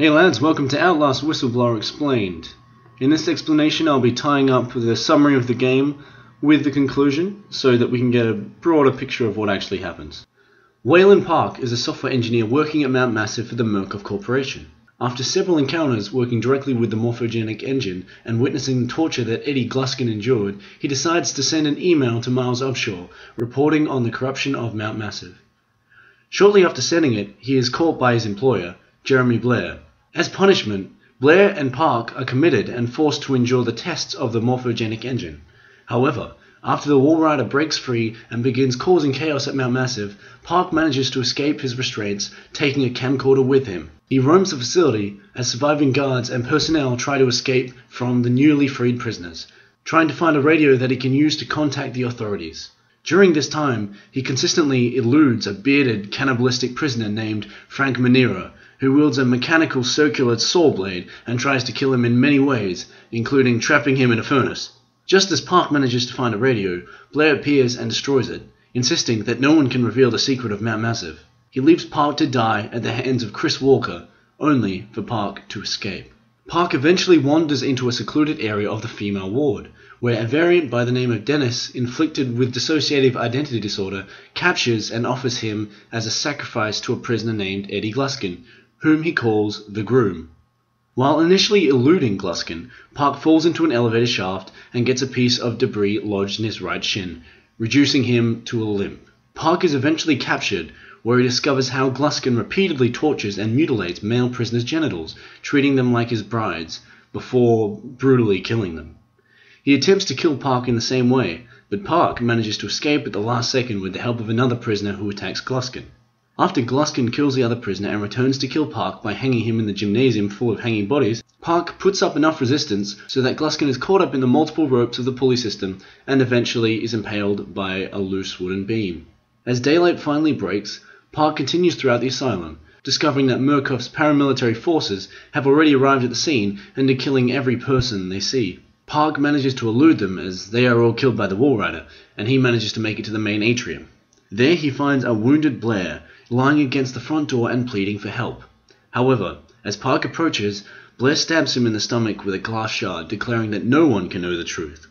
Hey lads, welcome to Outlast Whistleblower Explained. In this explanation I'll be tying up the summary of the game with the conclusion so that we can get a broader picture of what actually happens. Waylon Park is a software engineer working at Mount Massive for the Murkoff Corporation. After several encounters working directly with the morphogenic engine and witnessing the torture that Eddie Gluskin endured, he decides to send an email to Miles Upshaw reporting on the corruption of Mount Massive. Shortly after sending it, he is caught by his employer, Jeremy Blair. As punishment, Blair and Park are committed and forced to endure the tests of the morphogenic engine. However, after the Walrider breaks free and begins causing chaos at Mount Massive, Park manages to escape his restraints, taking a camcorder with him. He roams the facility as surviving guards and personnel try to escape from the newly freed prisoners, trying to find a radio that he can use to contact the authorities. During this time, he consistently eludes a bearded, cannibalistic prisoner named Frank Manera, who wields a mechanical circular saw blade and tries to kill him in many ways, including trapping him in a furnace. Just as Park manages to find a radio, Blair appears and destroys it, insisting that no one can reveal the secret of Mount Massive. He leaves Park to die at the hands of Chris Walker, only for Park to escape. Park eventually wanders into a secluded area of the female ward, where a variant by the name of Dennis, inflicted with dissociative identity disorder, captures and offers him as a sacrifice to a prisoner named Eddie Gluskin, whom he calls the Groom. While initially eluding Gluskin, Park falls into an elevator shaft and gets a piece of debris lodged in his right shin, reducing him to a limp. Park is eventually captured, where he discovers how Gluskin repeatedly tortures and mutilates male prisoners' genitals, treating them like his brides, before brutally killing them. He attempts to kill Park in the same way, but Park manages to escape at the last second with the help of another prisoner who attacks Gluskin. After Gluskin kills the other prisoner and returns to kill Park by hanging him in the gymnasium full of hanging bodies, Park puts up enough resistance so that Gluskin is caught up in the multiple ropes of the pulley system and eventually is impaled by a loose wooden beam. As daylight finally breaks, Park continues throughout the asylum, discovering that Murkoff's paramilitary forces have already arrived at the scene and are killing every person they see. Park manages to elude them as they are all killed by the Walrider, and he manages to make it to the main atrium. There he finds a wounded Blair, lying against the front door and pleading for help. However, as Park approaches, Blair stabs him in the stomach with a glass shard, declaring that no one can know the truth.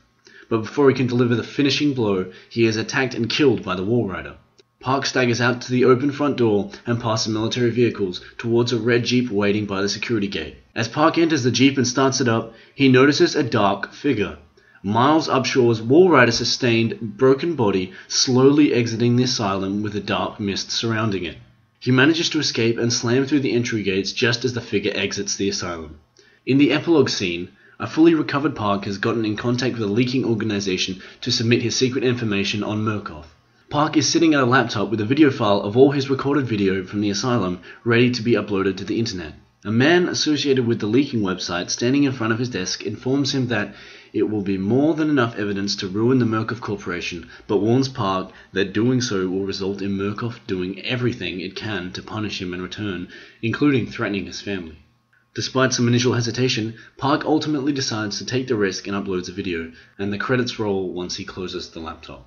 But before he can deliver the finishing blow, he is attacked and killed by the Walrider. Park staggers out to the open front door and past the military vehicles towards a red Jeep waiting by the security gate. As Park enters the Jeep and starts it up, he notices a dark figure. Miles Upshaw's Walrider-sustained, broken body slowly exiting the asylum with a dark mist surrounding it. He manages to escape and slam through the entry gates just as the figure exits the asylum. In the epilogue scene, a fully recovered Park has gotten in contact with a leaking organization to submit his secret information on Murkoff. Park is sitting at a laptop with a video file of all his recorded video from the asylum ready to be uploaded to the internet. A man associated with the leaking website standing in front of his desk informs him that it will be more than enough evidence to ruin the Murkoff Corporation, but warns Park that doing so will result in Murkoff doing everything it can to punish him in return, including threatening his family. Despite some initial hesitation, Park ultimately decides to take the risk and uploads a video, and the credits roll once he closes the laptop.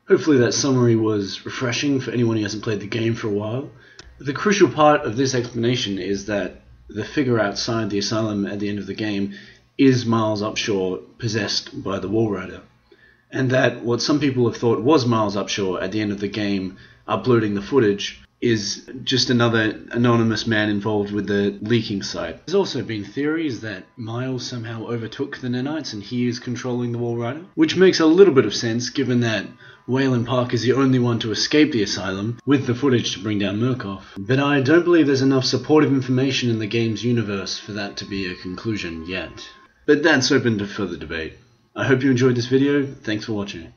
Hopefully that summary was refreshing for anyone who hasn't played the game for a while. The crucial part of this explanation is that the figure outside the asylum at the end of the game is Miles Upshaw possessed by the Walrider, and that what some people have thought was Miles Upshaw at the end of the game uploading the footage is just another anonymous man involved with the leaking site. There's also been theories that Miles somehow overtook the nanites and he is controlling the Walrider, which makes a little bit of sense given that Waylon Park is the only one to escape the asylum with the footage to bring down Murkoff. But I don't believe there's enough supportive information in the game's universe for that to be a conclusion yet. But that's open to further debate. I hope you enjoyed this video. Thanks for watching.